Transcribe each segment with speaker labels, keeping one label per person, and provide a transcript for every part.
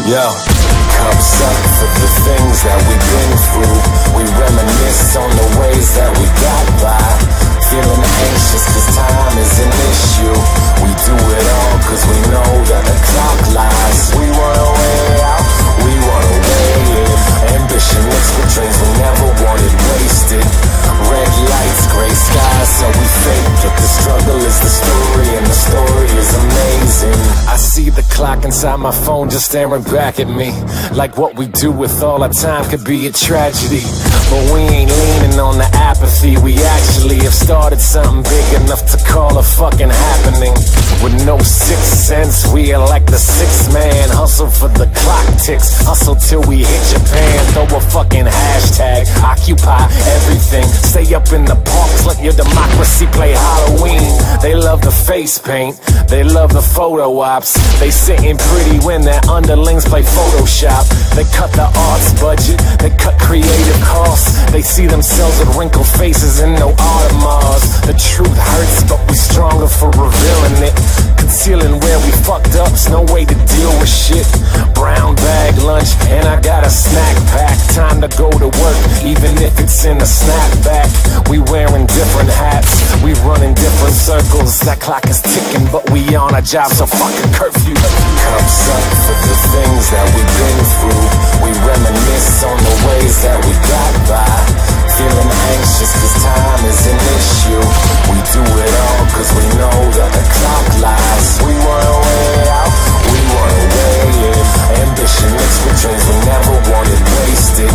Speaker 1: Yo, cups up for the things that we've been through. We reminisce on the ways that we got by. Feeling anxious cause time is an issue. We do it all cause we know that the clock lies. We want a way out, we want a way in. Ambition mixed with dreams we never wanted wasted. Red lights, gray skies, so we fake it. The struggle is the story and the story is amazing. I see the clock inside my phone just staring back at me, like what we do with all our time could be a tragedy. But we ain't leaning on the apathy. We actually have started something big enough to call a fucking happening. With no sixth sense, we are like the sixth man. Hustle for the clock ticks, hustle till we hit Japan. Throw a fucking hashtag, occupy everything. Stay up in the parks, let your democracy play Halloween. They love the face paint, they love the photo ops. They sitting pretty when their underlings play Photoshop. They cut the arts budget, they cut creative costs. They see themselves with wrinkled faces and no Audemars. The truth hurts, but we stronger for revealing it. Concealing where we fucked up's no way to deal with shit. Brown bag lunch, and I got a snack pack. Time to go to work, even if it's in a snapback. We wearing different hats, we running different circles. That clock is ticking, but we on our job, so fuck a curfew. Cups up for the things that we've been through. We reminisce on the ways that we got by. Feeling anxious cause time is an issue. We do it all cause we know that the clock lies. We want a way out, we want a way in. Ambition mixed with dreams we never wanted wasted.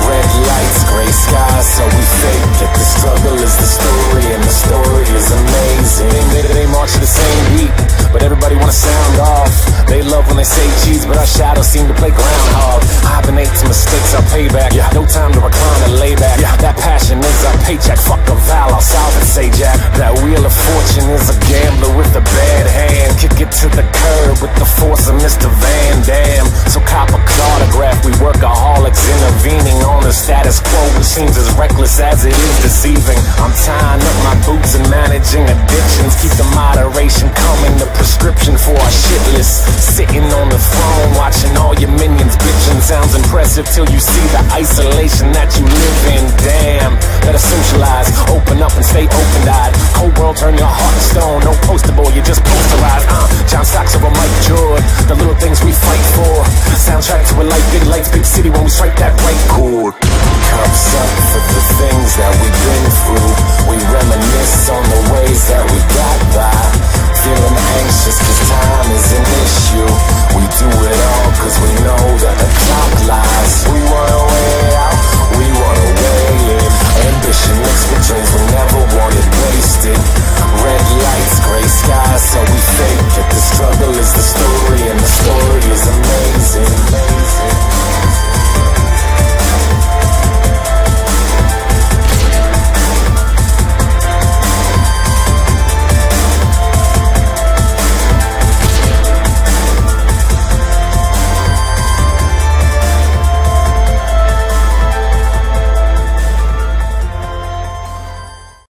Speaker 1: Red lights, gray skies, so we fake it. The struggle is the story and the story is amazing. They march to the same beat, but everybody wanna sound off. They love when they say cheese, but our shadows seem to play groundhog. Hibernate to mistakes, our payback. No time to recline and lay back. That passion is our paycheck. Fuck a Val, I'll solve it, say Jack. That wheel of fortune is a gambler with a bad hand. Kick it to the curb with the force of Mr. Van Damme. So cop a autograph, we workaholics intervening on the status quo, which seems as reckless as it is deceiving. I'm tying up my boots and managing addictions. Keep the moderation coming, the prescription for our shit list. Sitting on the throne, watching all your minions bitching. Sounds impressive till you see the isolation that you live in. Damn, better socialize, open up and stay open-eyed. Cold world, turn your heart to stone. No poster boy, you're just